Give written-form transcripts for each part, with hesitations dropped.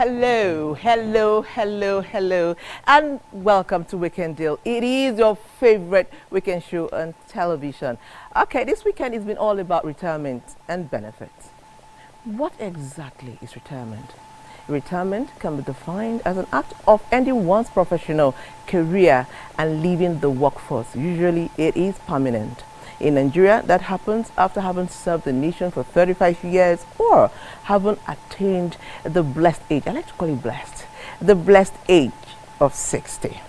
Hello, hello, hello, hello, and welcome to Weekend Deal. It is your favorite weekend show on television. Okay, this weekend has been all about retirement and benefits. What exactly is retirement? Retirement can be defined as an act of ending one's professional career and leaving the workforce. Usually it is permanent. In Nigeria, that happens after having served the nation for 35 years or having attained the blessed age, I like to call it blessed, the blessed age of 60.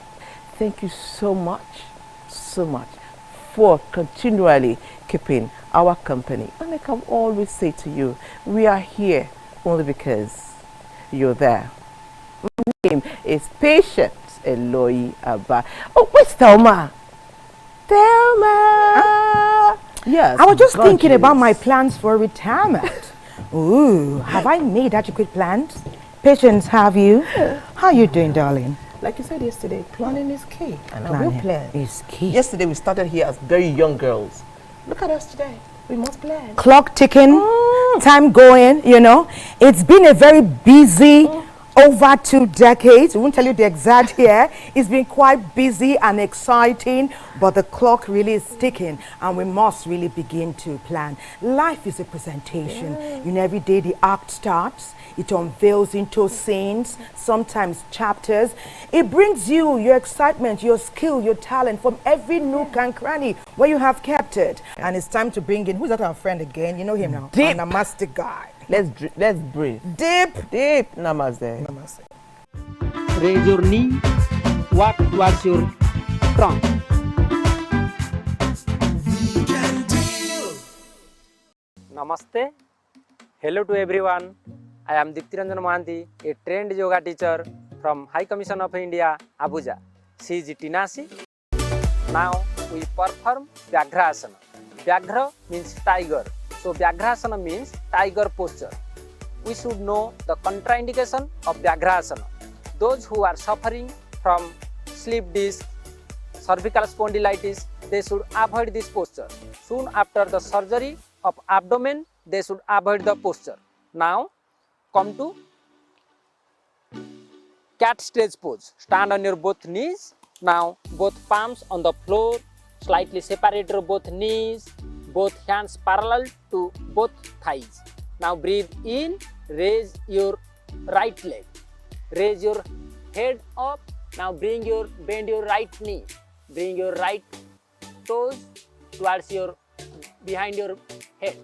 Thank you so much for continually keeping our company. And like I always say to you, we are here only because you're there. My name is Patience Eloy Abba. Oh, where's Thelma? Thelma! Yes. I was just thinking about my plans for retirement. Ooh, have I made adequate plans? Patience, have you? How are you doing, darling? Like you said yesterday, planning is key. And I Planning will plan. is key. Yesterday we started here as very young girls. Look at us today. We must plan. Clock ticking, time going, you know. It's been a very busy over 2 decades. I won't tell you the exact year. It's been quite busy and exciting, but the clock really is ticking and we must really begin to plan. Life is a presentation. You know, every day the act starts. It unveils into scenes, sometimes chapters. It brings you your excitement, your skill, your talent from every nook and cranny where you have kept it. And it's time to bring in, who's that our friend again? You know him now. Deep. Our Namaste guy. Let's breathe. Deep. Namaste. Namaste. Raise your knee, walk towards your trunk. Namaste. Hello to everyone. I am Diptiranjan Mohanty, a trained yoga teacher from High Commission of India, Abuja. She is Tinasi. Now we perform Vyagrasana. Vyagra means tiger. So Vyagrasana means tiger posture. We should know the contraindication of Vyagrasana. Those who are suffering from slip disc, cervical spondylitis, they should avoid this posture. Soon after the surgery of abdomen, they should avoid the posture. Now come to cat stretch pose. Stand on your both knees. Now both palms on the floor, slightly separate your both knees, both hands parallel to both thighs. Now breathe in, raise your right leg, raise your head up. Now bend your right knee, bring your right toes towards your behind your head.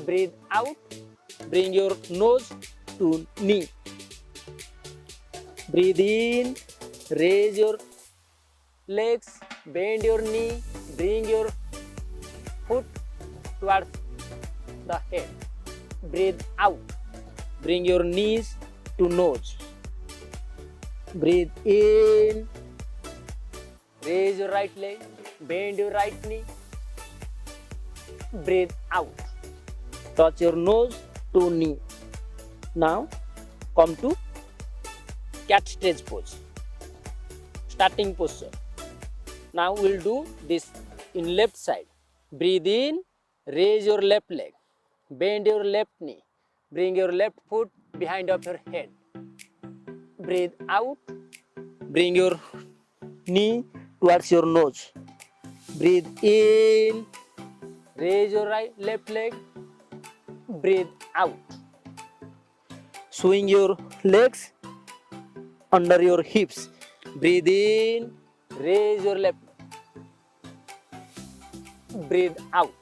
Breathe out, bring your nose to knee. Breathe in, raise your legs, bend your knee, bring your foot towards the head. Breathe out, bring your knees to nose. Breathe in, raise your right leg, bend your right knee. Breathe out, touch your nose to knee. Now come to cat stretch pose, starting posture. Now we'll do this in left side. Breathe in, raise your left leg, bend your left knee, bring your left foot behind of your head. Breathe out, bring your knee towards your nose. Breathe in, raise your left leg, breathe out. Swing your legs under your hips. Breathe in, raise your left leg. Breathe out.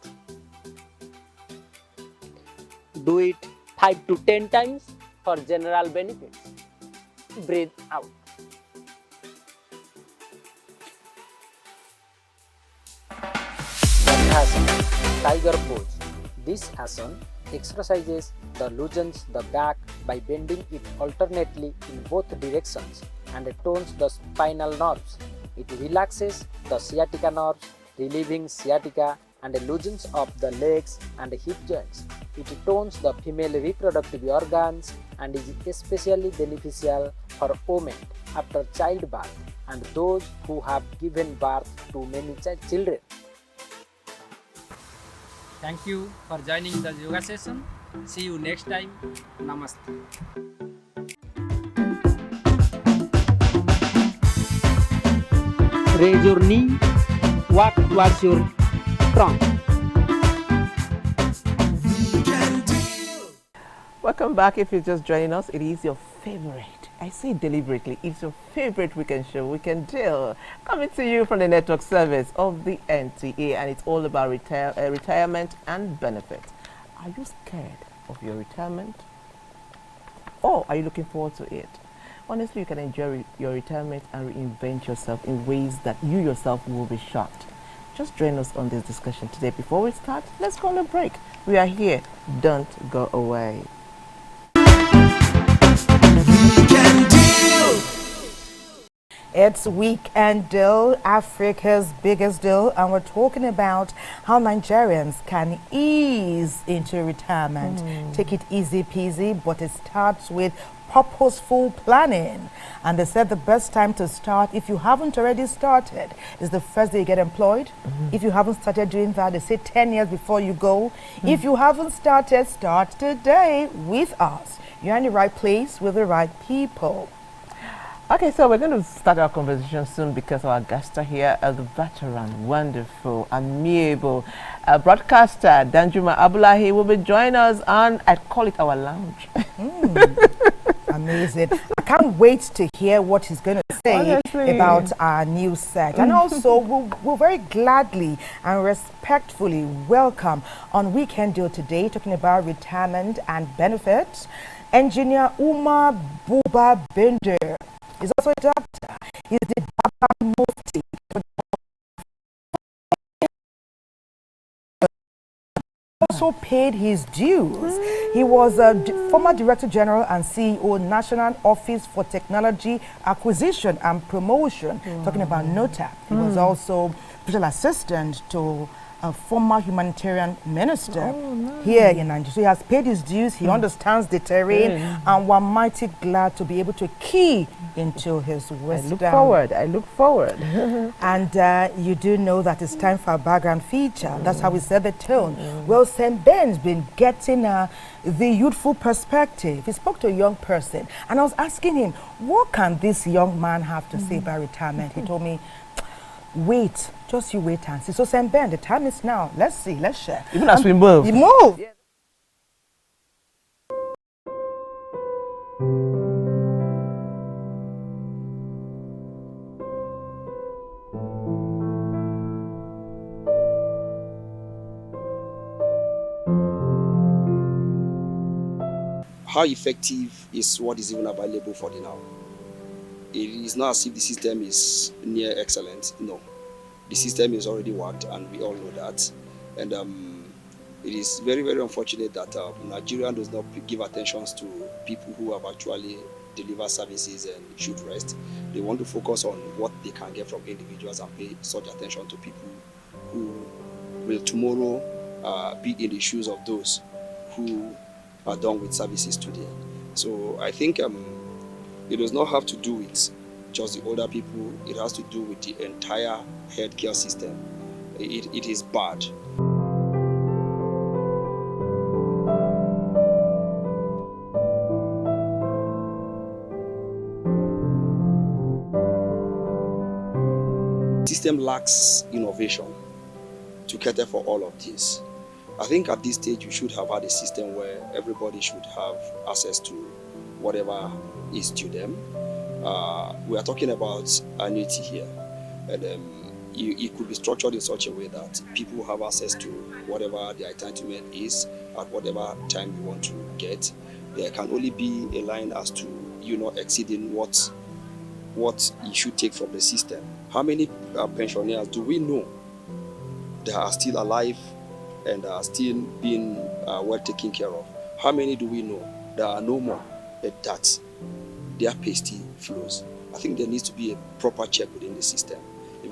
Do it 5 to 10 times for general benefits. Breathe out. Asana, tiger pose. This asana exercises the loosens the back by bending it alternately in both directions and tones the spinal nerves. It relaxes the sciatica nerves, relieving sciatica and loosens up the legs and hip joints. It tones the female reproductive organs and is especially beneficial for women after childbirth and those who have given birth to many children. Thank you for joining the yoga session. See you next time. Namaste. Raise your knee, walk towards your trunk. Welcome back. If you're just joining us, it is your favorite. I say deliberately, it's your favorite weekend show, Weekend Deal, coming to you from the network service of the NTA, and it's all about retirement and benefits. Are you scared of your retirement? Or are you looking forward to it? Honestly, you can enjoy your retirement and reinvent yourself in ways that you yourself will be shocked. Just join us on this discussion today. Before we start, let's go on a break. We are here. Don't go away. It's Weekend Deal, Africa's biggest deal, and we're talking about how Nigerians can ease into retirement. Take it easy peasy, but it starts with purposeful planning. And they said the best time to start, if you haven't already started, is the first day you get employed. If you haven't started doing that, they say 10 years before you go. If you haven't started, start today with us. You're in the right place with the right people. Okay, so we're going to start our conversation soon because our guests are here, the veteran, wonderful, amiable broadcaster Danjuma Abdullahi will be joining us on, I call it our lounge. Amazing. I can't wait to hear what he's going to say Honestly. about our new set. And also, we'll very gladly and respectfully welcome on Weekend Deal today, talking about retirement and benefits, Engineer Umar Buba Bender. He's also a doctor. He's the Baba Mufti. Also paid his dues. He was a former Director General and CEO, National Office for Technology Acquisition and Promotion, talking about NOTAP. He was also special assistant to a former humanitarian minister here in Nigeria. So he has paid his dues, he understands the terrain, and we're mighty glad to be able to key into his wisdom. I look forward. And you do know that it's time for a background feature. That's how we set the tone. Well, St. Ben's been getting the youthful perspective. He spoke to a young person, and I was asking him, what can this young man have to say about retirement? He told me, wait, just you wait and see. So St. Ben, the time is now. Let's see, let's share. Even as we move. You move. Yeah. How effective is what is even available for the now? It is not as if the system is near excellent. No, the system is already worked, and we all know that. And it is very, very unfortunate that Nigeria does not give attention to people who have actually delivered services and should rest. They want to focus on what they can get from individuals and pay such attention to people who will tomorrow be in the shoes of those who are done with services today. So I think it does not have to do with just the older people. It has to do with the entire healthcare system. It is bad. The system lacks innovation to cater for all of this. I think at this stage we should have had a system where everybody should have access to whatever is due them. We are talking about annuity here, and it could be structured in such a way that people have access to whatever their entitlement is at whatever time you want to get. There can only be a line as to you not exceeding what you should take from the system. How many pensioners do we know that are still alive and are still being well taken care of? How many do we know that are no more, that their pay still flows? I think there needs to be a proper check within the system.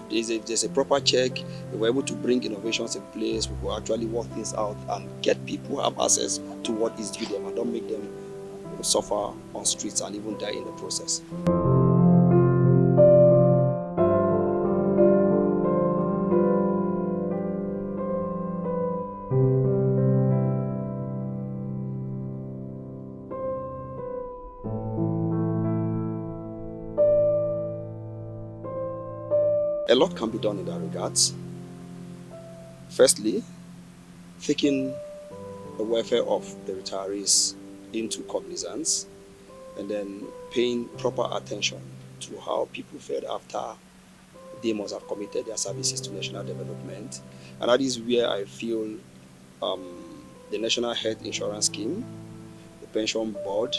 If there's a proper check, if we're able to bring innovations in place, we will actually work things out and get people who have access to what is due them and don't make them suffer on streets and even die in the process. A lot can be done in that regards. Firstly, taking the welfare of the retirees into cognizance and then paying proper attention to how people fared after they must have committed their services to national development. And that is where I feel the National Health Insurance Scheme, the Pension Board,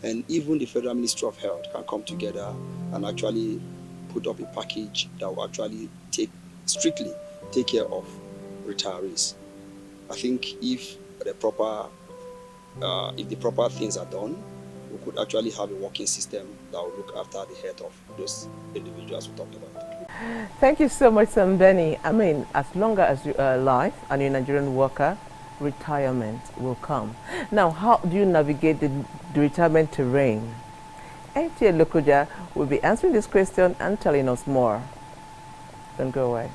and even the Federal Ministry of Health can come together and actually put up a package that will actually strictly take care of retirees. I think if the proper things are done, we could actually have a working system that will look after the health of those individuals we talked about. Thank you so much, Benny. I mean, as long as you are alive and you're a Nigerian worker, retirement will come. Now, how do you navigate the retirement terrain? NTA Lokoja will be answering this question and telling us more. Don't go away.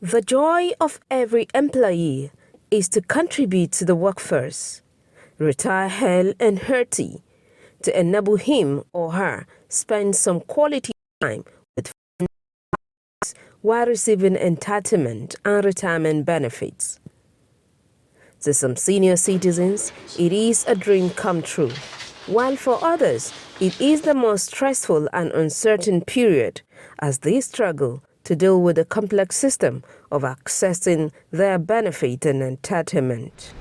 The joy of every employee is to contribute to the workforce, retire hale and hearty, to enable him or her spend some quality time with friends while receiving entitlement and retirement benefits. To some senior citizens, it is a dream come true, while for others, it is the most stressful and uncertain period as they struggle to deal with the complex system of accessing their benefit and entitlement.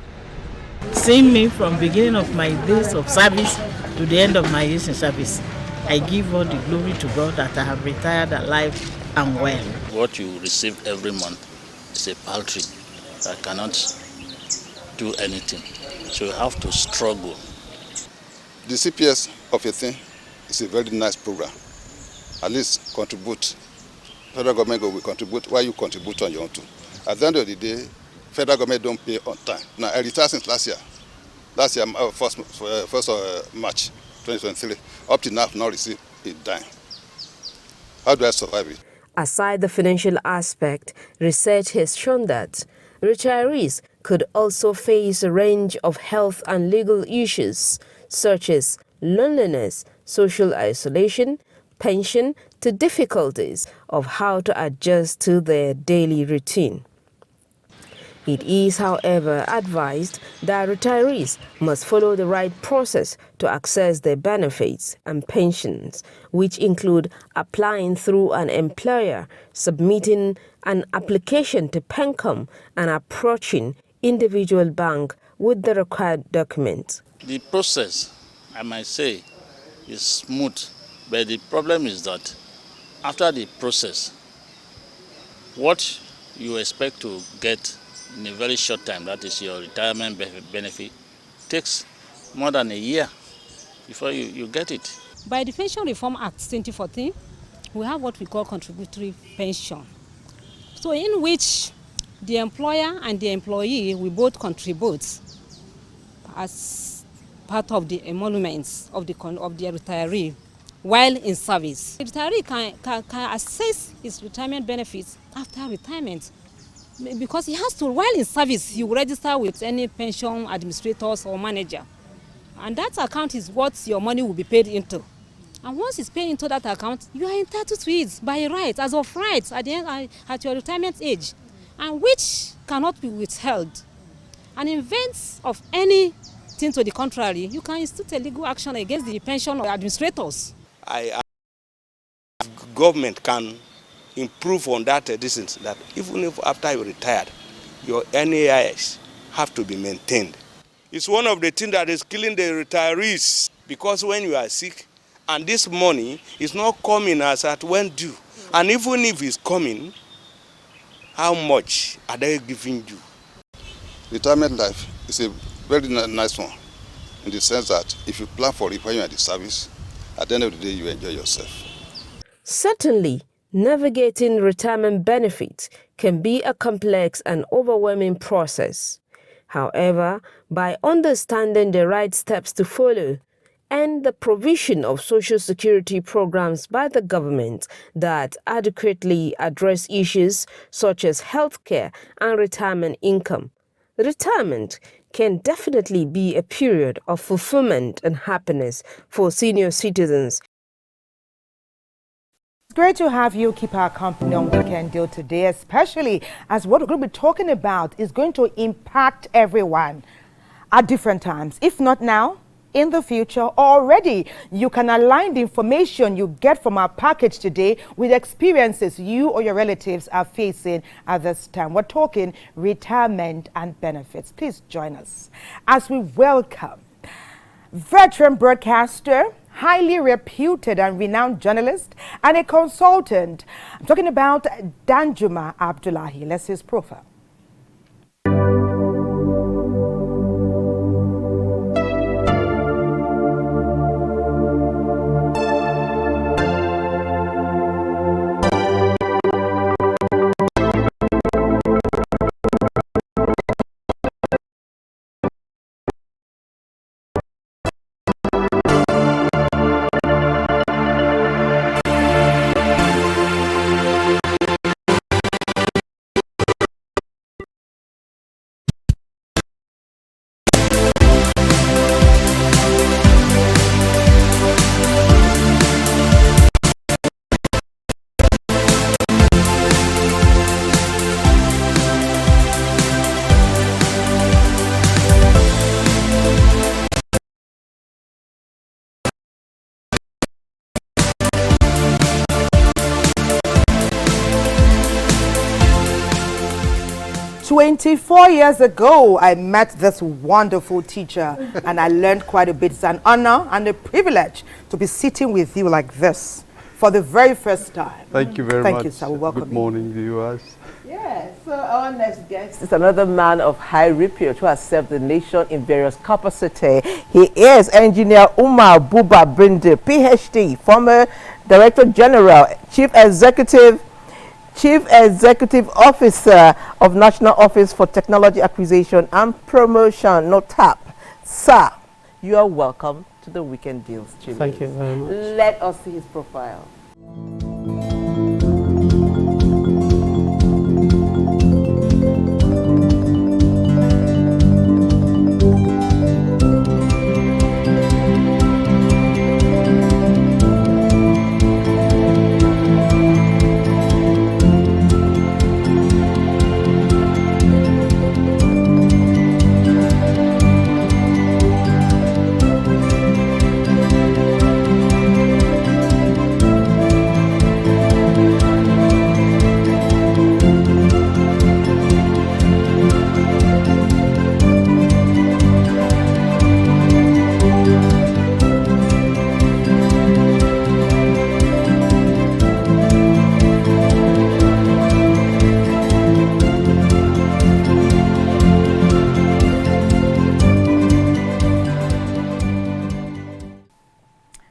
Seeing me from beginning of my days of service to the end of my years in service, I give all the glory to God that I have retired alive and well. What you receive every month is a paltry that cannot do anything. So you have to struggle. The CPS of a thing is a very nice program. At least contribute. Federal government will contribute while you contribute on your own too. At the end of the day, federal government don't pay on time. Now, I retired since last year. Last year, first March 2023. Up to now, I've not received a dime. How do I survive it? Aside the financial aspect, research has shown that retirees could also face a range of health and legal issues such as loneliness, social isolation, pension, to difficulties of how to adjust to their daily routine. It is, however, advised that retirees must follow the right process to access their benefits and pensions, which include applying through an employer, submitting an application to PENCOM, and approaching individual bank with the required documents. The process, I might say, is smooth, but the problem is that after the process, what you expect to get in a very short time, that is your retirement benefit, takes more than a year before you get it. By the Pension Reform Act 2014, we have what we call contributory pension. So in which the employer and the employee will both contribute as part of the emoluments of the retiree while in service. The retiree can assess his retirement benefits after retirement because he has to, while in service, you register with any pension administrators or manager. And that account is what your money will be paid into. And once it's paid into that account, you are entitled to it by right, as of right, at the end, at your retirement age, and which cannot be withheld. And in event of anything to the contrary, you can institute a legal action against the pension administrators. Government can improve on that distance, that even if after you retired, your NAIS have to be maintained. It's one of the things that is killing the retirees, because when you are sick and this money is not coming as at when due, and even if it's coming, how much are they giving you? Retirement life is a very nice one, in the sense that if you plan for it when you are in the service, at the end of the day you enjoy yourself. Certainly, navigating retirement benefits can be a complex and overwhelming process. However, by understanding the right steps to follow and the provision of social security programs by the government that adequately address issues such as healthcare and retirement income, retirement can definitely be a period of fulfillment and happiness for senior citizens. It's great to have you keep our company on Weekend Deal today, especially as what we're going to be talking about is going to impact everyone at different times. If not now, in the future, already you can align the information you get from our package today with experiences you or your relatives are facing at this time. We're talking retirement and benefits. Please join us as we welcome veteran broadcaster, highly reputed and renowned journalist, and a consultant. I'm talking about Danjuma Abdullahi. Let's see his profile. 24 years ago, I met this wonderful teacher and I learned quite a bit. It's an honor and a privilege to be sitting with you like this for the very first time. Thank you very much. Thank you, sir. Welcome. Good morning, viewers. Yes, so our next guest is another man of high repute who has served the nation in various capacities. He is Engineer Umar Buba Brinde, PhD, former Director General, Chief Executive Officer of National Office for Technology Acquisition and Promotion, NOTAP. Sir, you are welcome to the Weekend Deals Studios. Thank you very much. Let us see his profile.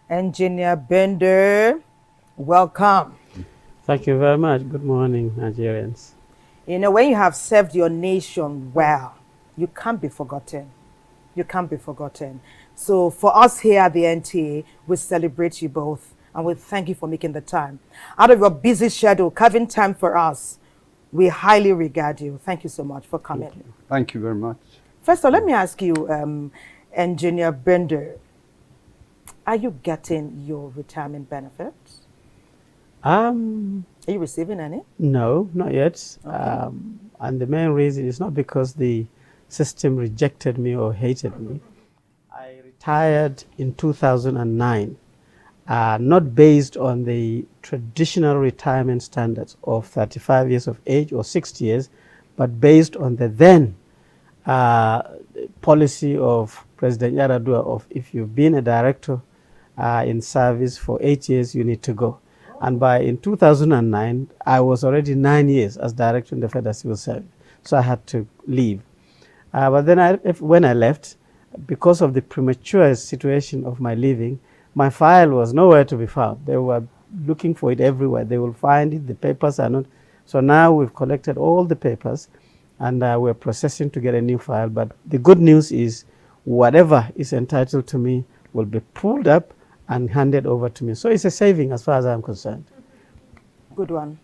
Engineer Bender, welcome. Thank you very much. Good morning, Nigerians. You know, when you have served your nation well, you can't be forgotten. You can't be forgotten. So for us here at the NTA, we celebrate you both and we thank you for making the time. Out of your busy schedule, carving time for us, we highly regard you. Thank you so much for coming. Thank you very much. First of all, let me ask you, Engineer Bender, are you getting your retirement benefits? Are you receiving any? No, not yet. Okay. And the main reason is not because the system rejected me or hated me. I retired in 2009, not based on the traditional retirement standards of 35 years of age or 60 years, but based on the then policy of President Yaradua of if you've been a director in service for 8 years, you need to go. And in 2009, I was already 9 years as director in the Federal Civil Service, so I had to leave. But then when I left, because of the premature situation of my leaving, my file was nowhere to be found. They were looking for it everywhere. They will find it, the papers are not. So now we've collected all the papers and we're processing to get a new file. But the good news is whatever is entitled to me will be pulled up and handed over to me. So it's a saving as far as I'm concerned. Good one.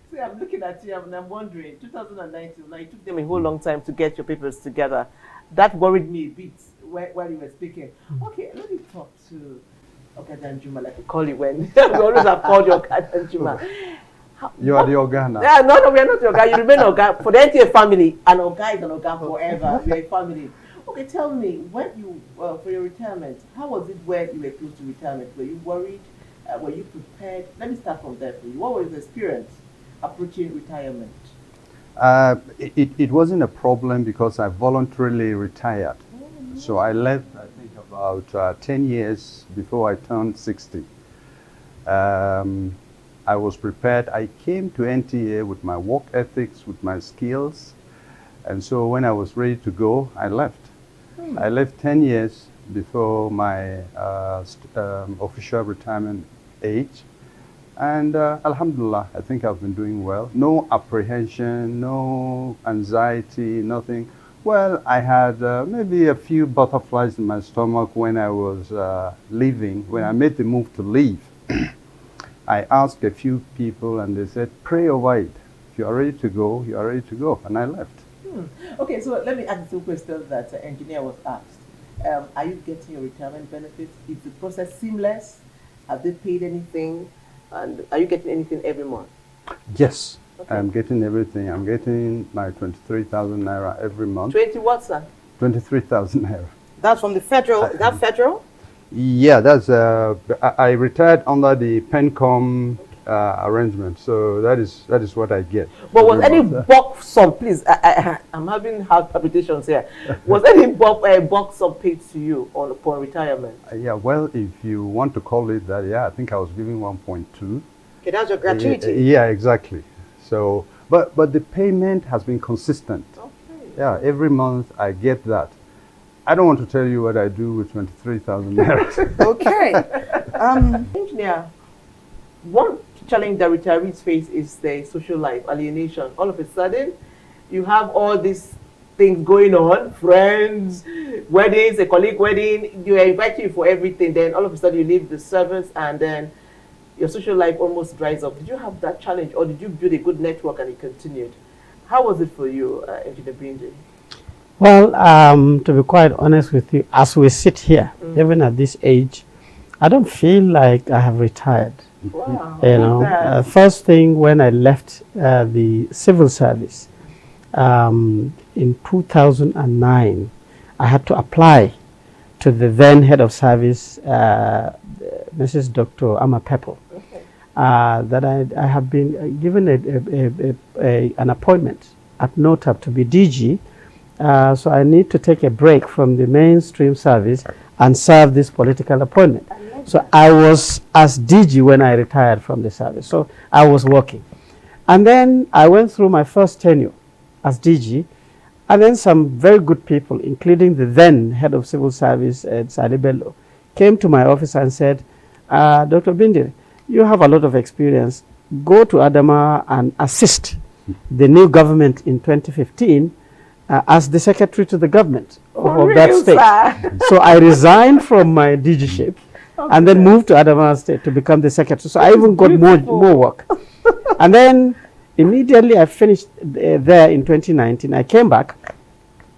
See, I'm looking at you and I'm wondering, 2019, like, it took them a whole long time to get your papers together. That worried me a bit while you were speaking. Okay, let me talk to Oga Juma, like we call you when we always have called you Oga Juma. You are the Oga now. Yeah, no, we are not the Oga. You remain Oga. For the NTA family, an Oga is an Oga forever. We are a family. Okay, tell me, when you, for your retirement, how was it when you were close to retirement? Were you worried? Were you prepared? Let me start from there for you. What was the experience approaching retirement? It wasn't a problem because I voluntarily retired. So I left, I think, about 10 years before I turned 60. I was prepared. I came to NTA with my work ethics, with my skills. And so when I was ready to go, I left. I left 10 years before my official retirement age. And alhamdulillah, I think I've been doing well. No apprehension, no anxiety, nothing. Well, I had maybe a few butterflies in my stomach when I was leaving, when I made the move to leave. I asked a few people and they said, pray over it. If you are ready to go, you are ready to go. And I left. Okay, so let me ask the two questions that the engineer was asked. Are you getting your retirement benefits? Is the process seamless? Have they paid anything? And are you getting anything every month? Yes, okay. I'm getting everything. I'm getting my 23,000 naira every month. 20 what, sir? 23,000 naira. That's from the federal, is that federal? Yeah, that's, I retired under the PENCOM arrangement, so that is what I get. But was any bulk sum, please, I'm having hard palpitations here. Was any bulk sum paid to you upon retirement? Yeah, well, if you want to call it that, yeah, I think I was giving 1.2. Okay, that's your gratuity. Yeah, exactly. So, but the payment has been consistent. Okay. Yeah, every month I get that. I don't want to tell you what I do with 23,000 naira. Okay. Engineer, one challenge that retirees face is their social life, alienation. All of a sudden, you have all these things going on, friends, weddings, a colleague wedding, you are inviting you for everything, then all of a sudden you leave the service and then your social life almost dries up. Did you have that challenge or did you build a good network and it continued? How was it for you, Engineer Bindi? Well, to be quite honest with you, as we sit here, even at this age, I don't feel like I have retired. Wow. You know, first thing when I left the civil service in 2009, I had to apply to the then head of service, Mrs. Dr. Ama Pepple, that I have been given an appointment at NOTAP to be DG. So I need to take a break from the mainstream service and serve this political appointment. So I was as DG when I retired from the service. So I was working. And then I went through my first tenure as DG. And then some very good people, including the then head of civil service, Sali Bello, came to my office and said, Dr. Bindi, you have a lot of experience. Go to Adama and assist the new government in 2015 as the secretary to the government of that state. So I resigned from my DG-ship and then moved to Adamawa State to become the secretary. So I even got more work. And then immediately I finished there in 2019. I came back.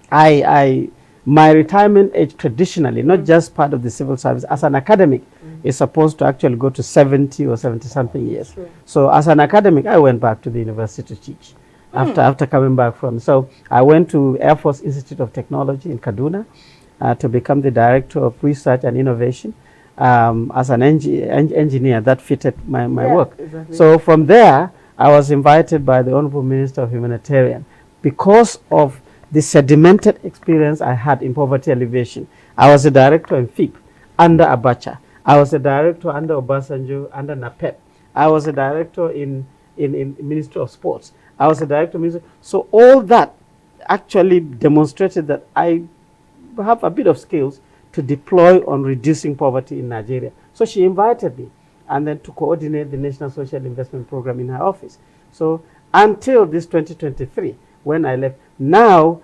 My retirement age traditionally, not just part of the civil service, as an academic, is supposed to actually go to 70 or 70-something years. So as an academic, I went back to the university to teach. After coming back from, so I went to Air Force Institute of Technology in Kaduna to become the director of research and innovation as an engineer. That fitted my work. Exactly. So from there, I was invited by the Honorable Minister of Humanitarian because of the sedimented experience I had in poverty alleviation. I was a director in FIP under Abacha. I was a director under Obasanjo, under NAPEP. I was a director in Ministry of Sports. I was a director. So all that actually demonstrated that I have a bit of skills to deploy on reducing poverty in Nigeria. So she invited me and then to coordinate the National Social Investment Program in her office. So until this 2023, when I left, now,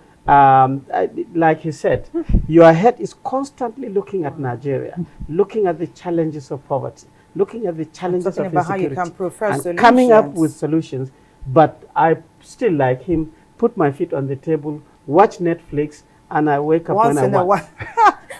like you said, your head is constantly looking at Nigeria, looking at the challenges of poverty, looking at the challenges of insecurity, and coming up with solutions. But I still, like him, put my feet on the table, watch Netflix, and I wake up once when I want.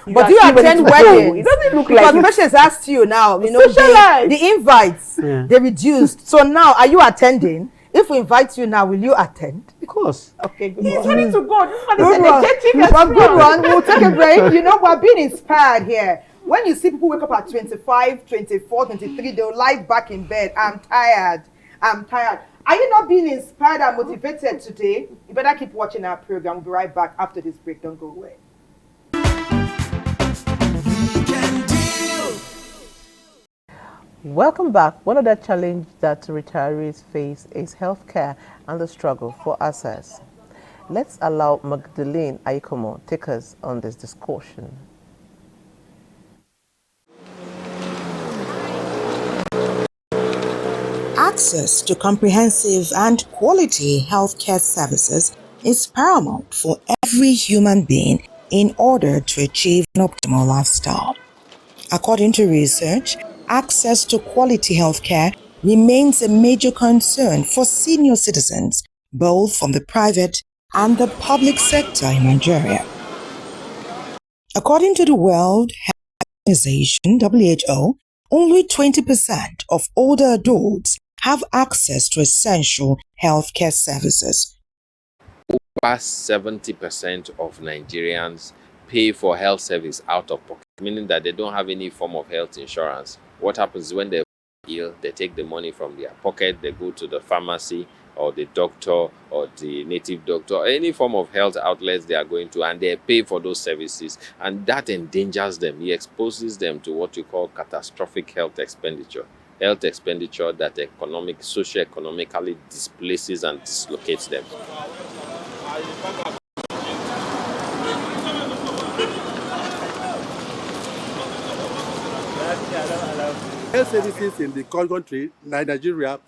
But you attend weddings. It doesn't look because like Precious asked you now, you know, the invites, they reduced. So now, are you attending? If we invite you now, will you attend? Of course. Okay, good. He's ready to go. Good one. We'll take a break. You know, we're being inspired here. When you see people wake up at 25, 24, 23, they'll lie back in bed. I'm tired. Are you not being inspired and motivated today? You better keep watching our program. We'll be right back after this break. Don't go away. Welcome back. One of the challenges that retirees face is healthcare and the struggle for access. Let's allow Magdalene Aikomo take us on this discussion. Access to comprehensive and quality healthcare services is paramount for every human being in order to achieve an optimal lifestyle. According to research, access to quality healthcare remains a major concern for senior citizens, both from the private and the public sector in Nigeria. According to the World Health Organization, WHO, only 20% of older adults have access to essential healthcare services. Over 70% of Nigerians pay for health service out of pocket, meaning that they don't have any form of health insurance. What happens when they're ill, they take the money from their pocket, they go to the pharmacy or the doctor or the native doctor, or any form of health outlets they are going to, and they pay for those services, and that endangers them. It exposes them to what you call catastrophic health expenditure that socio-economically displaces and dislocates them. Health services in the country, Nigeria,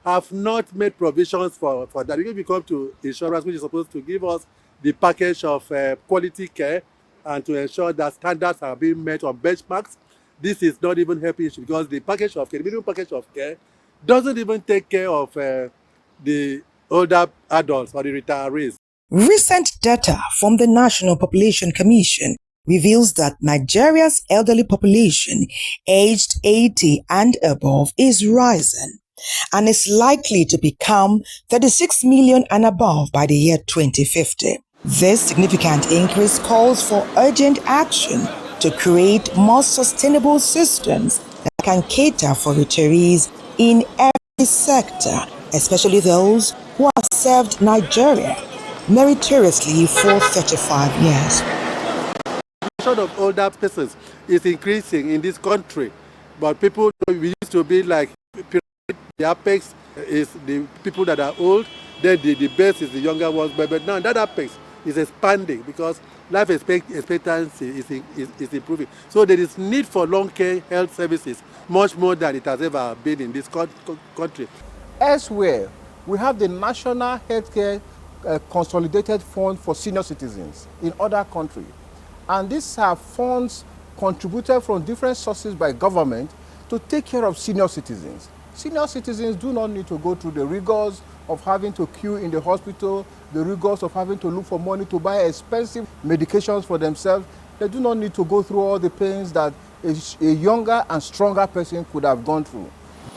have not made provisions for that. If we come to insurance, which is supposed to give us the package of quality care and to ensure that standards are being met on benchmarks, this is not even helping because the package of care, the minimum package of care, doesn't even take care of the older adults or the retirees. Recent data from the National Population Commission reveals that Nigeria's elderly population aged 80 and above is rising and is likely to become 36 million and above by the year 2050. This significant increase calls for urgent action to create more sustainable systems that can cater for retirees in every sector, especially those who have served Nigeria meritoriously for 35 years. The population of older persons is increasing in this country, but people, we used to be like, the apex is the people that are old, then the base is the younger ones, but now that apex is expanding because life expectancy is improving. So there is need for long-care health services much more than it has ever been in this country. Elsewhere, we have the National Healthcare Consolidated Fund for Senior Citizens in other countries. And these are funds contributed from different sources by government to take care of senior citizens. Senior citizens do not need to go through the rigors of having to queue in the hospital, the rigors of having to look for money to buy expensive medications for themselves. They do not need to go through all the pains that a younger and stronger person could have gone through.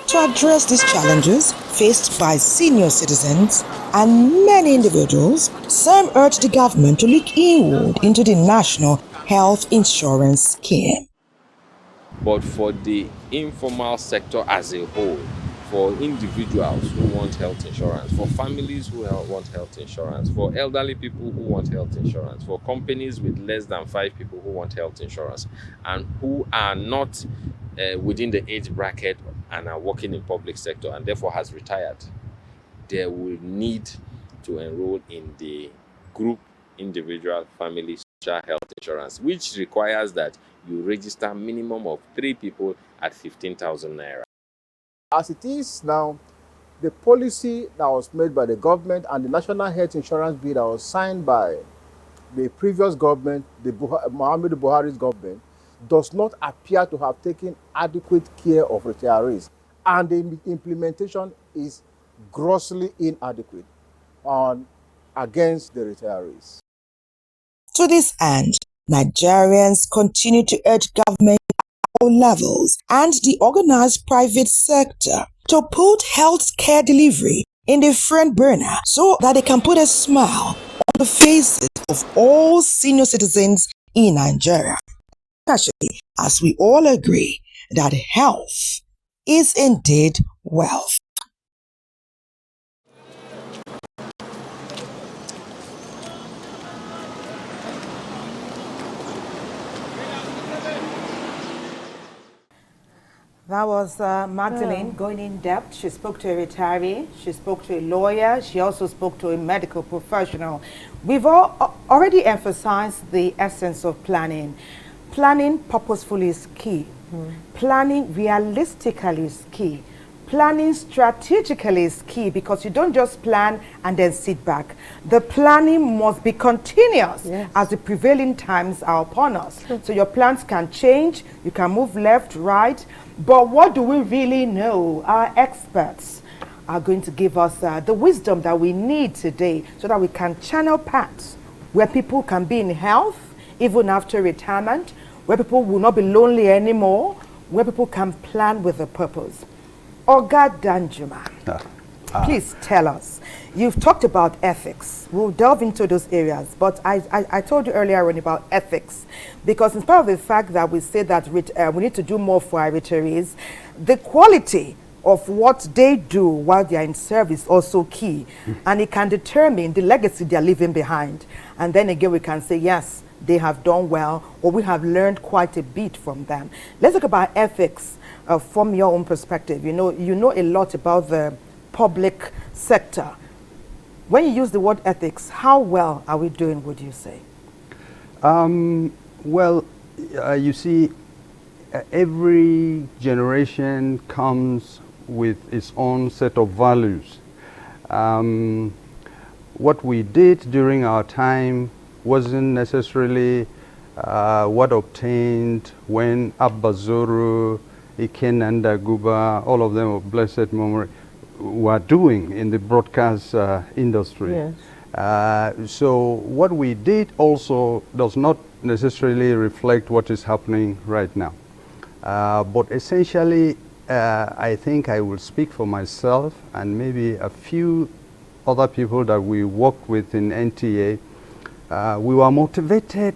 To address these challenges faced by senior citizens and many individuals, some urged the government to look inward into the National Health Insurance Scheme. But for the informal sector as a whole, for individuals who want health insurance, for families who want health insurance, for elderly people who want health insurance, for companies with less than 5 people who want health insurance, and who are not within the age bracket and are working in public sector and therefore has retired. They will need to enroll in the group, individual, family, social health insurance, which requires that you register minimum of 3 people at 15,000 naira. As it is now, the policy that was made by the government and the National Health Insurance Bill that was signed by the previous government, the Muhammadu Buhari's government, does not appear to have taken adequate care of retirees. And the implementation is grossly inadequate against the retirees. To this end, Nigerians continue to urge government at all levels and the organized private sector to put health care delivery in the front burner so that they can put a smile on the faces of all senior citizens in Nigeria, especially as we all agree that health is indeed wealth. That was Magdalene going in depth. She spoke to a retiree, she spoke to a lawyer, she also spoke to a medical professional. We've already emphasized the essence of planning. Planning purposefully is key. Planning realistically is key. Planning strategically is key, because you don't just plan and then sit back. The planning must be continuous, yes, as the prevailing times are upon us. So your plans can change, you can move left, right, but what do we really know? Our experts are going to give us the wisdom that we need today so that we can channel paths where people can be in health even after retirement, where people will not be lonely anymore, where people can plan with a purpose. Oga Danjuma, please tell us. You've talked about ethics. We'll delve into those areas, but I told you earlier on about ethics, because in spite of the fact that we say that we need to do more for our retirees, the quality of what they do while they are in service is also key, and it can determine the legacy they are leaving behind. And then again, we can say, yes, they have done well, or we have learned quite a bit from them. Let's talk about ethics from your own perspective. You know a lot about the public sector. When you use the word ethics, how well are we doing, would you say? Well, you see, every generation comes with its own set of values. What we did during our time wasn't necessarily what obtained when Abba Zoro, Iken Guba, all of them of blessed memory, were doing in the broadcast industry. Yes. So what we did also does not necessarily reflect what is happening right now. But essentially, I think I will speak for myself and maybe a few other people that we work with in NTA. We were motivated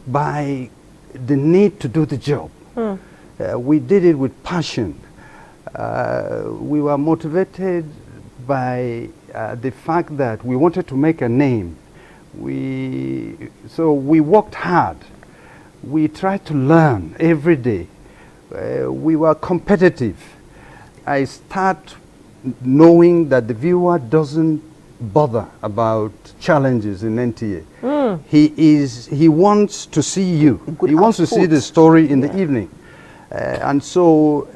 by the need to do the job. We did it with passion. We were motivated by the fact that we wanted to make a name. So we worked hard. We tried to learn every day. We were competitive. I start knowing that the viewer doesn't bother about challenges in NTA. He wants to see you. He wants to see the story in the evening. And so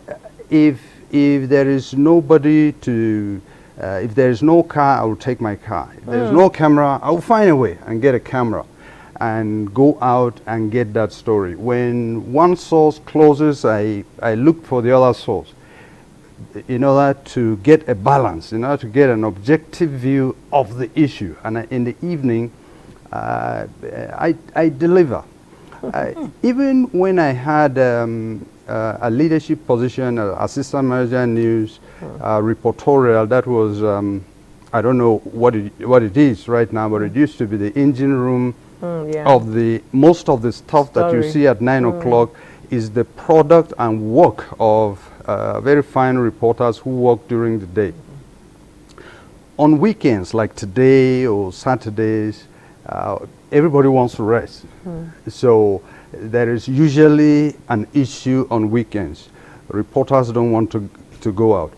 if there is nobody to, if there is no car, I will take my car. If there is no camera, I will find a way and get a camera and go out and get that story. When one source closes, I look for the other source in order to get a balance, in order to get an objective view of the issue. And in the evening, I deliver. Even when I had a leadership position, assistant manager news, reportorial, that was, I don't know what it is right now, but it used to be the engine room of most of the stuff that you see at 9 o'clock is the product and work of very fine reporters who work during the day. On weekends, like today or Saturdays, everybody wants to rest. So there is usually an issue on weekends. Reporters don't want to go out.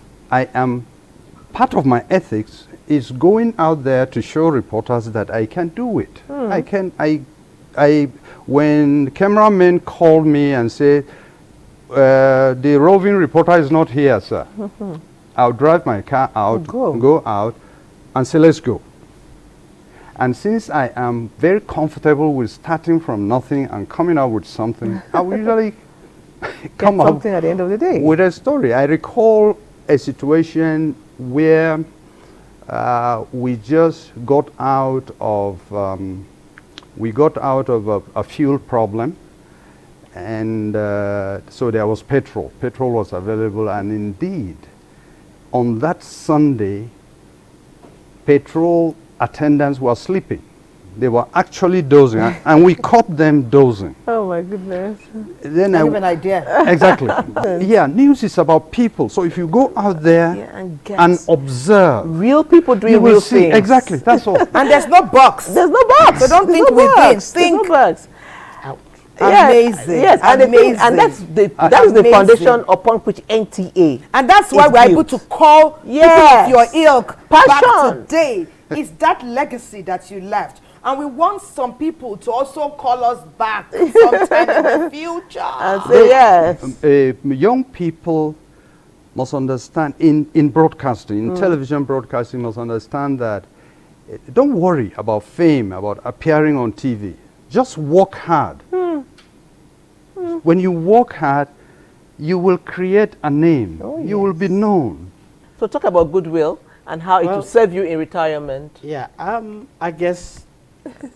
Part of my ethics is going out there to show reporters that I can do it. When cameramen call me and say, the roving reporter is not here, sir, I'll drive my car out, go out, and say, let's go. And since I am very comfortable with starting from nothing and coming out with something, I will usually come up something at the end of the day with a story. I recall a situation where we just got out of a fuel problem, and so there was petrol. Petrol was available, and indeed, on that Sunday, petrol attendants were sleeping. They were actually dozing, and we caught them dozing. Oh my goodness. Then I have an idea. Exactly. Yeah, news is about people. So if you go out there and observe. Real people doing you will real see. things. Exactly, that's all. And there's no box. There's no box. So don't think we did. Think. Yes, Amazing. Yes, and, amazing. And that's the foundation upon which NTA. And that's why we're able to call people of your ilk back today. It's that legacy that you left. And we want some people to also call us back sometime in the future. And say yes. Young people must understand, in broadcasting, in television broadcasting, must understand that don't worry about fame, about appearing on TV. Just work hard. When you work hard, you will create a name. You will be known. So talk about goodwill and how it will serve you in retirement. Yeah, I guess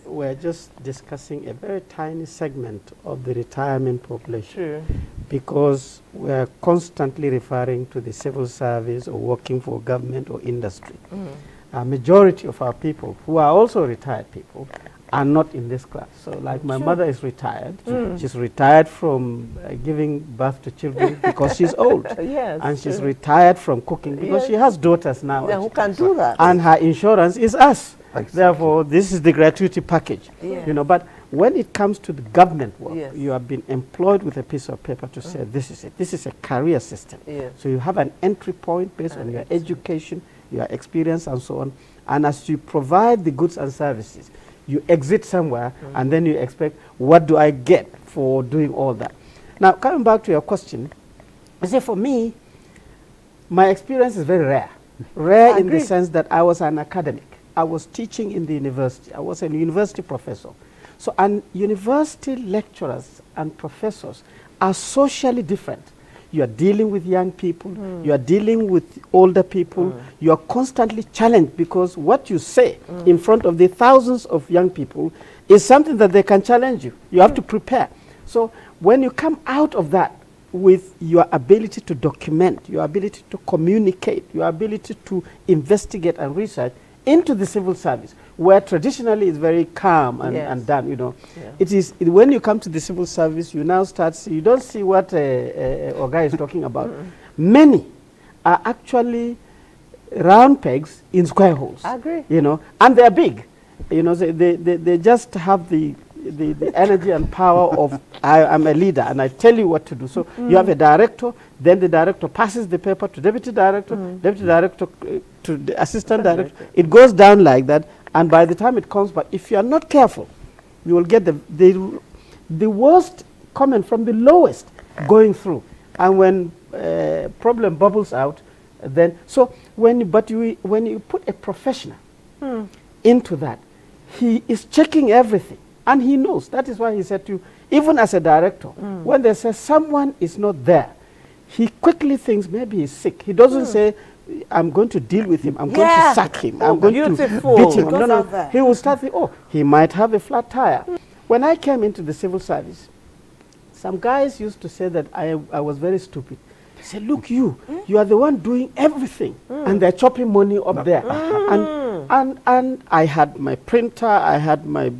we're just discussing a very tiny segment of the retirement population. True. Because we're constantly referring to the civil service or working for government or industry. A majority of our people, who are also retired people, are not in this class. So like my mother is retired. She's retired from giving birth to children because she's old. Yes, and she's retired from cooking because she has daughters now. Yeah, who can do that? And her insurance is us. Therefore, this is the gratuity package. You know, but when it comes to the government work, you have been employed with a piece of paper to say this is it. This is a career system. So you have an entry point based on your education, your experience, and so on. And as you provide the goods and services, you exit somewhere, and then you expect, what do I get for doing all that? Now, coming back to your question, I say for me, my experience is very rare. Rare in the sense that I was an academic. I was teaching in the university. I was a university professor. So, and university lecturers and professors are socially different. You are dealing with young people, you are dealing with older people, you are constantly challenged because what you say in front of the thousands of young people is something that they can challenge you. You have to prepare. So when you come out of that with your ability to document, your ability to communicate, your ability to investigate and research into the civil service, where traditionally it's very calm and done, you know. It is when you come to the civil service, you now start you don't see what Oga is talking about. Many are actually round pegs in square holes. I agree. You know, and they're big. You know, they just have the energy and power of I'm a leader and I tell you what to do. So you have a director, then the director passes the paper to deputy director, deputy director to the assistant director. It goes down like that, and by the time it comes back, if you are not careful, you will get the worst comment from the lowest going through. And when problem bubbles out, then so when you put a professional into that, he is checking everything. And he knows. That is why he said to you, even as a director, when they say someone is not there, he quickly thinks maybe he's sick. He doesn't say, I'm going to deal with him. I'm going to sack him. I'm going to beat him. No. He will start thinking, oh, he might have a flat tire. When I came into the civil service, some guys used to say that I was very stupid. They said, look, you are the one doing everything. And they're chopping money up there. And I had my printer, I had my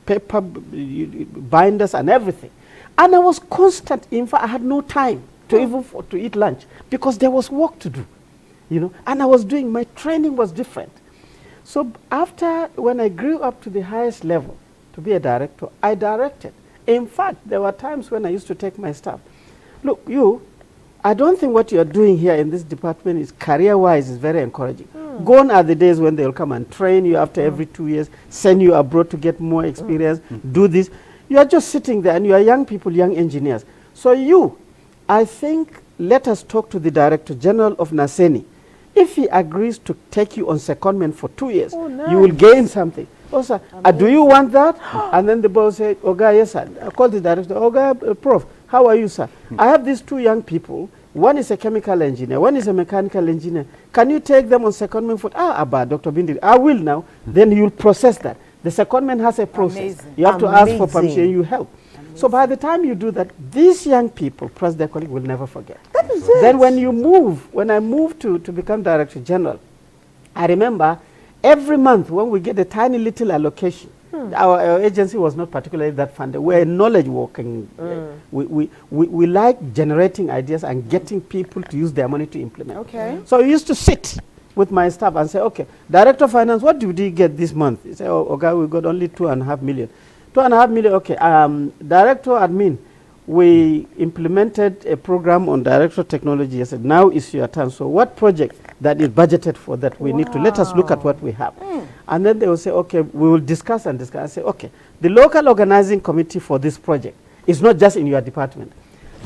paper binders and everything. And I was constant. In fact, I had no time to even to eat lunch, because there was work to do, and I was doing, my training was different. So after, when I grew up to the highest level to be a director, I directed. In fact, there were times when I used to take my staff, look, I don't think what you're doing here in this department is career-wise is very encouraging. Gone are the days when they'll come and train you after every 2 years, send you abroad to get more experience, do this. You are just sitting there and you are young people, young engineers. So I think, let us talk to the Director General of Naseni. If he agrees to take you on secondment for 2 years, you will gain something. Also, do you want that? And then the boss said, Oga, yes, sir. I called the director, Oga, Prof, how are you, sir? I have these 2 young people. One is a chemical engineer, one is a mechanical engineer. Can you take them on secondment for, Abba, Dr. Bindi, I will now. Then you'll process that. The secondment has a process. Amazing. You have to ask for permission, you help. So by the time you do that, these young people, plus their colleagues, will never forget. That is it. Then when I moved to become Director General, I remember every month when we get a tiny little allocation, our agency was not particularly that funded. We're a knowledge working. We like generating ideas and getting people to use their money to implement. Okay. So I used to sit with my staff and say, okay, Director of Finance, what did we get this month? He said, oh, okay, we got only 2.5 million. 2.5 million, okay. Director Admin, we implemented a program on Director of Technology. I said, now is your turn. So what project that is budgeted for that we need to, let us look at what we have. And then they will say, okay, we will discuss and discuss. I say, okay, the local organizing committee for this project is not just in your department.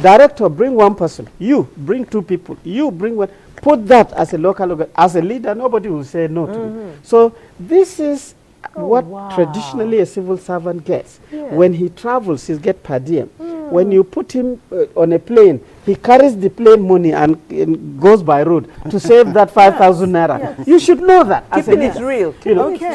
Director, bring one person. You bring 2 people. You bring one. Put that as a local, as a leader, nobody will say no to it. So this is what traditionally a civil servant gets. When he travels, he gets per diem. When you put him on a plane, he carries the plane money and goes by road to save that 5,000 naira. Yes. You should know that. Keeping it real.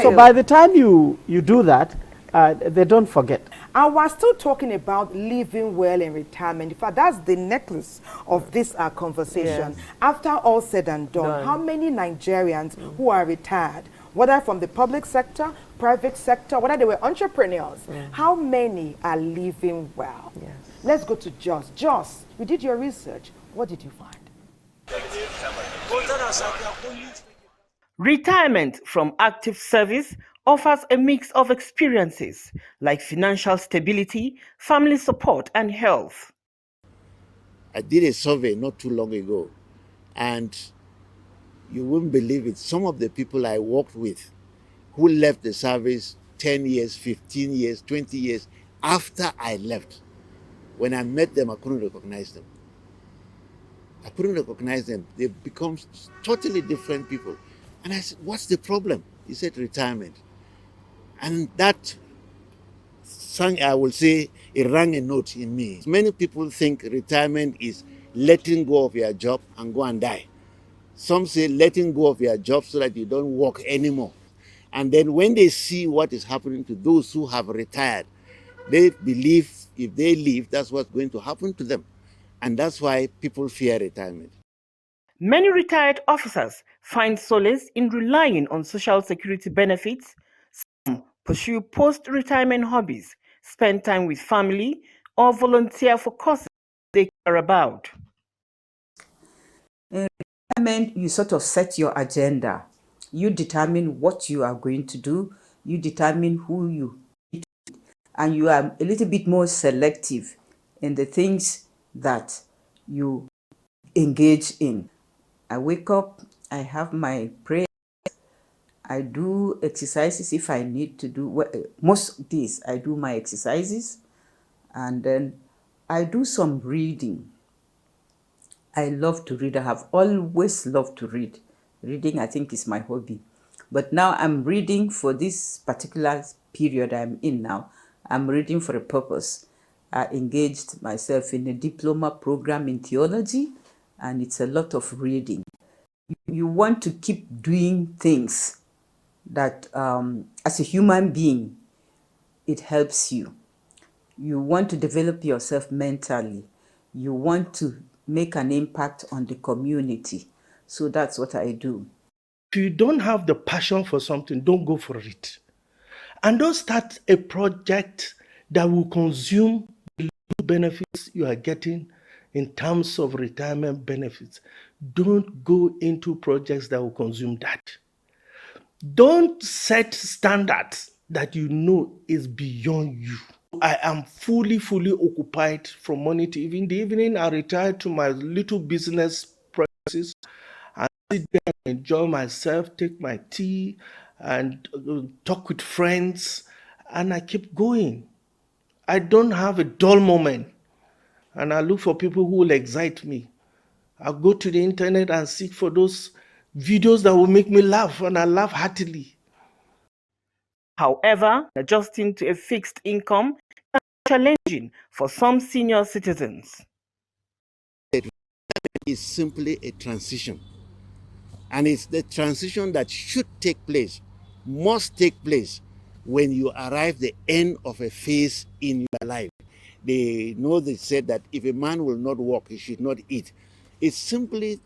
So by the time you do that, they don't forget. And we're still talking about living well in retirement. In fact, that's the necklace of this conversation. Yes. After all said and done, how many Nigerians who are retired, whether from the public sector, private sector, whether they were entrepreneurs, how many are living well? Yes. Let's go to Joss. Joss, you did your research. What did you find? Retirement from active service offers a mix of experiences like financial stability, family support, and health. I did a survey not too long ago, and you wouldn't believe it. Some of the people I worked with who left the service 10 years, 15 years, 20 years after I left, when I met them, I couldn't recognize them. I couldn't recognize them. They've become totally different people. And I said, what's the problem? He said, retirement. And that sang, I will say, it rang a note in me. Many people think retirement is letting go of your job and go and die. Some say letting go of your job so that you don't work anymore. And then when they see what is happening to those who have retired, they believe if they leave, that's what's going to happen to them. And that's why people fear retirement. Many retired officers find solace in relying on social security benefits. Some pursue post-retirement hobbies, spend time with family, or volunteer for causes they care about. In retirement, you sort of set your agenda. You determine what you are going to do. You determine who you meet, and you are a little bit more selective in the things that you engage in. I wake up, I have my prayer, I do exercises if I need to do. Most days I do my exercises, and then I do some reading. I love to read. I have always loved to read. Reading, I think, is my hobby. But now I'm reading for this particular period I'm in now. I'm reading for a purpose. I engaged myself in a diploma program in theology, and it's a lot of reading. You want to keep doing things that, as a human being, it helps you. You want to develop yourself mentally. You want to make an impact on the community. So that's what I do. If you don't have the passion for something, don't go for it. And don't start a project that will consume the benefits you are getting in terms of retirement benefits, don't go into projects that will consume that. Don't set standards that you know is beyond you. I am fully occupied from morning to evening. In the evening, I retire to my little business premises and sit there and enjoy myself, take my tea and talk with friends, and I keep going. I don't have a dull moment, and I look for people who will excite me. I go to the internet and seek for those videos that will make me laugh, and I laugh heartily. However, adjusting to a fixed income can be challenging for some senior citizens. It's simply a transition. And it's the transition that should take place, must take place when you arrive the end of a phase in your life. They said that if a man will not walk, he should not eat. It's simply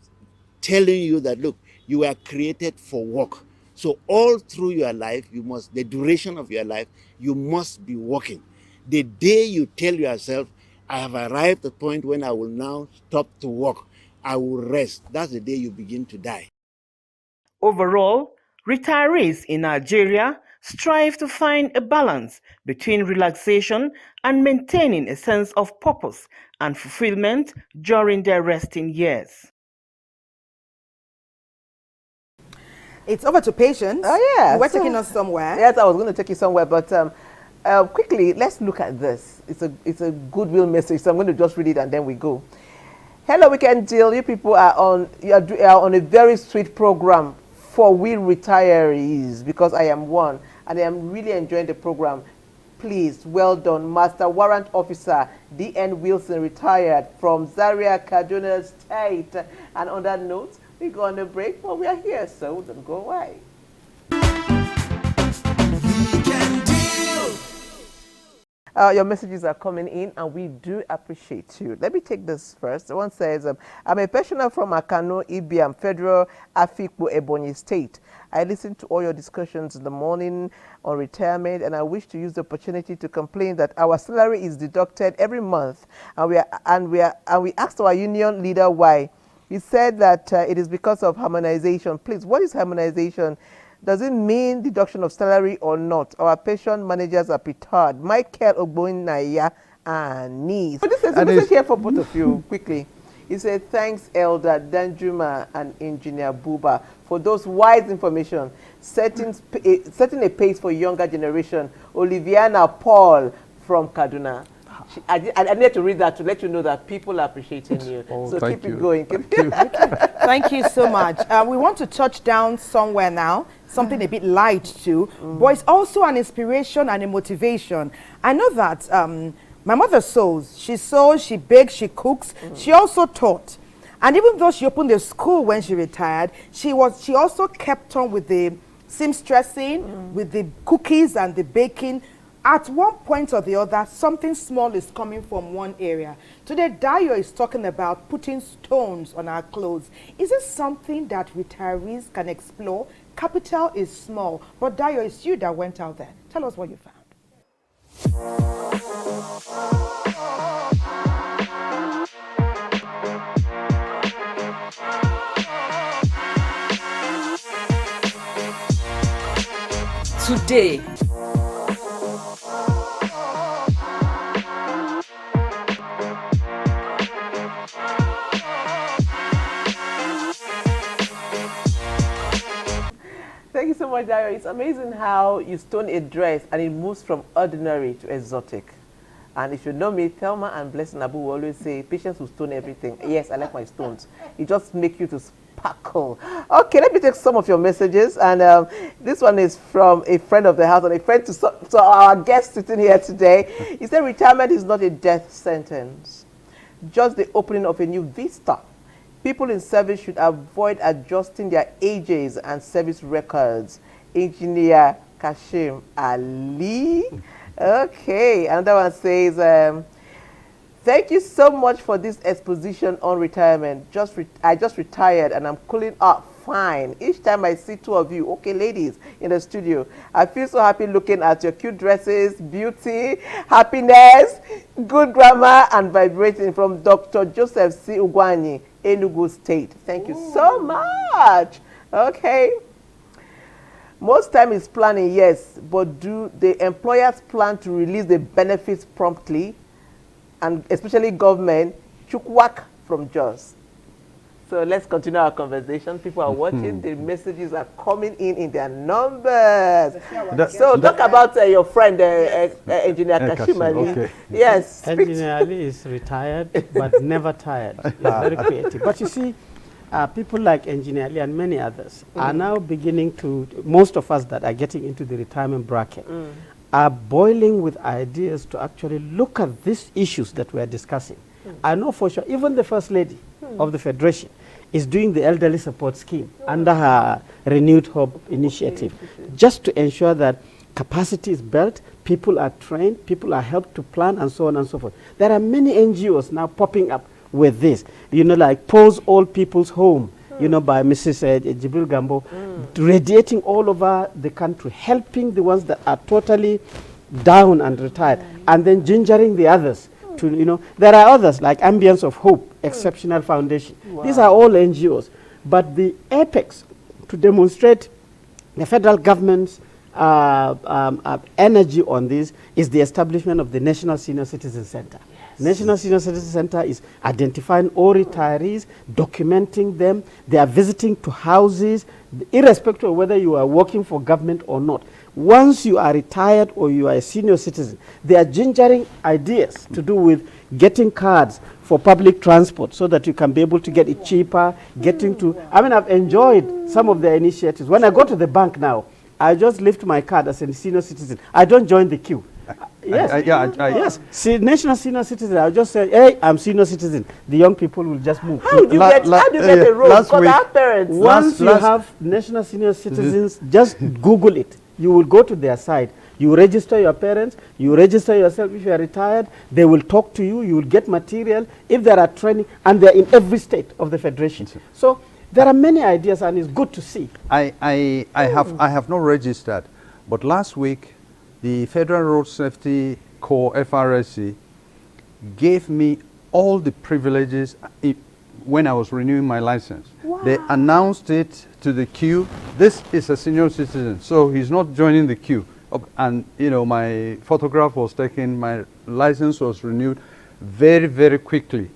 telling you that, look, you are created for work. So all through your life, the duration of your life, you must be working. The day you tell yourself, I have arrived at the point when I will now stop to work, I will rest, that's the day you begin to die. Overall, retirees in Nigeria strive to find a balance between relaxation and maintaining a sense of purpose and fulfillment during their resting years. It's over to Patience. Oh, yeah. You were taking us somewhere. Yes, I was going to take you somewhere, but quickly, let's look at this. It's a goodwill message, so I'm going to just read it and then we go. Hello, Weekend Deal. You people are on a very sweet program for we retirees, because I am one, and I am really enjoying the program. Please, well done, Master Warrant Officer D.N. Wilson, retired from Zaria, Kaduna State. And on that note, we go on a break, but we are here, so don't go away. Your messages are coming in, and we do appreciate you. Let me take this first. One says, I'm a pensioner from Akano, Ibiam, Federal Afikpo, Ebonyi State. I listened to all your discussions in the morning on retirement, and I wish to use the opportunity to complain that our salary is deducted every month, and we asked our union leader why. He said that it is because of harmonization. Please, what is harmonization? Does it mean deduction of salary or not? Our pension managers are petard. Michael Ogboinaya and Niece. So this is a message here for both of you, quickly. He said, thanks, Elder Danjuma and Engineer Buba, for those wise information, setting a pace for younger generation. Oliviana Paul from Kaduna. I need to read that to let you know that people are appreciating you. So keep it going. Thank you so much. We want to touch down somewhere now, something a bit light too, but it's also an inspiration and a motivation. I know that my mother sews. She sews, she bakes, she cooks. She also taught. And even though she opened a school when she retired, she also kept on with the seamstressing, with the cookies and the baking. At one point or the other, something small is coming from one area. Today, Dayo is talking about putting stones on our clothes. Is it something that retirees can explore? Capital is small, but Dayo, it's you that went out there. Tell us what you found. Today, Thank you so much, Dayo. It's amazing how you stone a dress and it moves from ordinary to exotic. And if you know me, Thelma and Blessing Abu will always say, patience will stone everything. Yes, I like my stones. It just makes you to sparkle. Okay, let me take some of your messages. And this one is from a friend of the house and a friend to our guest sitting here today. He said, retirement is not a death sentence, just the opening of a new vista. People in service should avoid adjusting their ages and service records. Engineer Kashim Ali. Okay, another one says, thank you so much for this exposition on retirement. I just retired and I'm cooling off fine. Each time I see two of you, okay, ladies, in the studio, I feel so happy looking at your cute dresses, beauty, happiness, good grammar, and vibrating from Dr. Joseph C. Ugwani, Enugu State. Thank you so much. Okay. Most time is planning, yes, but do the employers plan to release the benefits promptly? And especially government, Chukwak from Jos. So let's continue our conversation. People are watching. The messages are coming in their numbers. So talk about your friend, Engineer Kashim Ali. Okay. Yes. Engineer Ali is retired, but never tired. He's very creative. But you see, people like Engineer Ali and many others are now beginning to, most of us that are getting into the retirement bracket, are boiling with ideas to actually look at these issues that we are discussing. I know for sure, even the First Lady of the Federation is doing the elderly support scheme under her Renewed Hope initiative, just to ensure that capacity is built, people are trained, people are helped to plan, and so on and so forth. There are many NGOs now popping up with this, you know, like Pose Old People's Home, you know, by Mrs. Jibril Gambo, radiating all over the country, helping the ones that are totally down and retired, and then gingering the others to, you know, there are others like Ambience of Hope, Exceptional Foundation. Wow. These are all NGOs. But the apex to demonstrate the federal government's energy on this is the establishment of the National Senior Citizen Center. National Senior Citizen Center is identifying all retirees, documenting them. They are visiting to houses, irrespective of whether you are working for government or not. Once you are retired or you are a senior citizen, they are gingering ideas to do with getting cards for public transport so that you can be able to get it cheaper, getting to, I mean, I've enjoyed some of their initiatives. When I go to the bank now, I just lift my card as a senior citizen. I don't join the queue. Yes, yes. See, national senior citizen, I'll just say, hey, I'm senior citizen. The young people will just move. How do you get a role? Because our parents. Once you have national senior citizens, just Google it. You will go to their site. You register your parents. You register yourself if you are retired. They will talk to you. You will get material. If there are training, and they're in every state of the federation. So there are many ideas, and it's good to see. I have not registered, but last week, the Federal Road Safety Corps, FRSC, gave me all the privileges when I was renewing my license. Wow. They announced it to the queue. This is a senior citizen, so he's not joining the queue. And, you know, my photograph was taken, my license was renewed very, very quickly.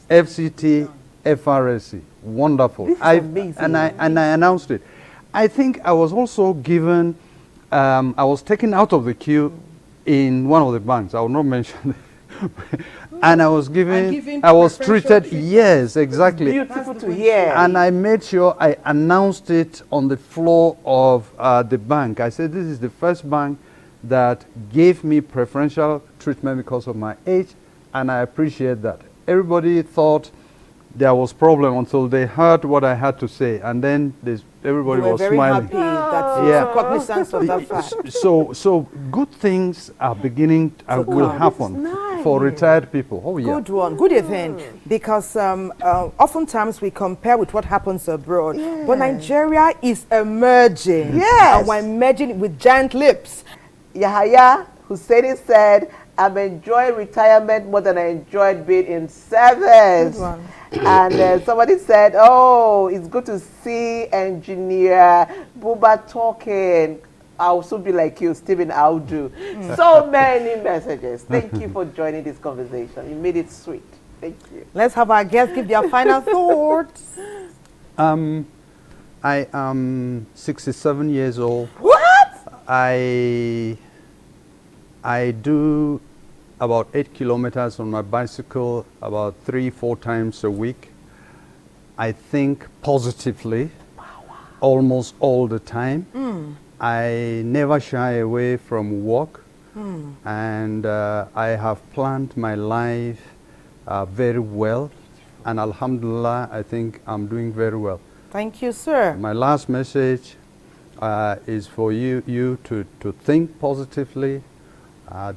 FCT, FRSC, wonderful. This is amazing. And I announced it. I think I was also given, I was taken out of the queue in one of the banks. I will not mention it. And I was given, I was treated, yes, exactly. Beautiful to hear. And I made sure I announced it on the floor of the bank. I said, this is the first bank that gave me preferential treatment because of my age, and I appreciate that. Everybody thought there was problem until they heard what I had to say, and then everybody was smiling. Very happy that you took cognizance of that fact. So good things are beginning will happen for retired people. Oh yeah. Good one, good event. Because oftentimes we compare with what happens abroad, but Nigeria is emerging. Yes, and we're emerging with giant leaps. Yahaya Husseini said, I'm enjoying retirement more than I enjoyed being in service. Good one. And somebody said, oh, it's good to see Engineer Buba talking. I'll soon be like you, Stephen Audu. So many messages. Thank you for joining this conversation. You made it sweet. Thank you. Let's have our guests give their final thoughts. I am 67 years old. What? I do about 8 kilometers on my bicycle about 3-4 times a week. I think positively almost all the time. I never shy away from work, and I have planned my life very well, and alhamdulillah, I think I'm doing very well. Thank you, sir. My last message is for you to think positively.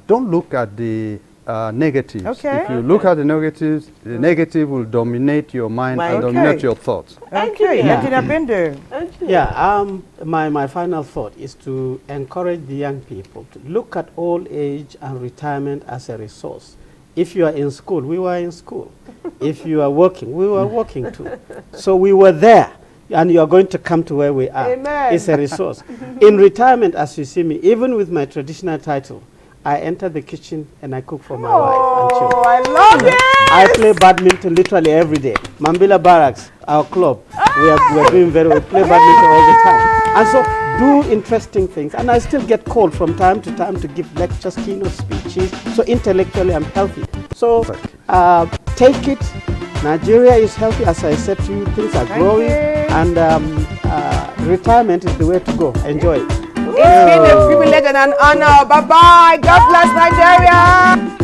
Don't look at the negatives. Okay. If you look at the negatives, the negative will dominate your mind and dominate your thoughts. Okay, Engineer Bender. Yeah, my final thought is to encourage the young people to look at old age and retirement as a resource. If you are in school, we were in school. If you are working, we were working too. So we were there, and you are going to come to where we are. Amen. It's a resource. In retirement, as you see me, even with my traditional title, I enter the kitchen and I cook for my wife and children. I love it! I play badminton literally every day. Mambila Barracks, our club, we are doing very well. We play badminton all the time. And so do interesting things. And I still get called from time to time to give lectures, keynote speeches. So intellectually, I'm healthy. So take it. Nigeria is healthy. As I said to you, things are growing. And retirement is the way to go. Enjoy it. It's been a privilege and an honor. Bye-bye. God bless Nigeria.